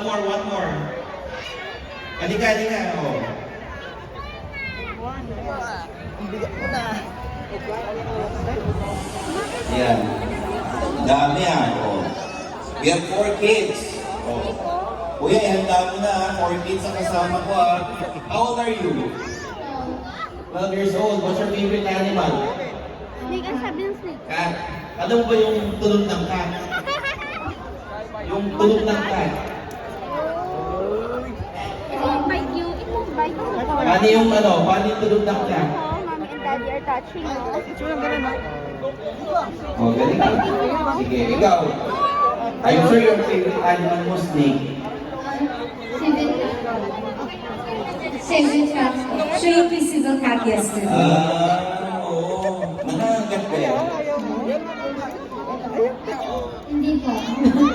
one more. Halika. Oh. Ang bigat mo na. Yan. Dami Oh. We have 4 kids. Oh. Kuya, ihanda mo na 4 kids ang kasama ko How old are you? 12 years old. What's your favorite animal? Snake ang sabi ng snake. Cat. Alam mo ba yung tunog ng cat? Yung tunog ng cat. Invite you. Invite you. Paano yung tunog ng cat? Mommy and daddy are touching. Oh, galing ka. Sige, ikaw. I'm sure your favorite animal mo snake. Seven cats. Sure, we see the cat yesterday. Oo. Manangat ka yan. Hindi po.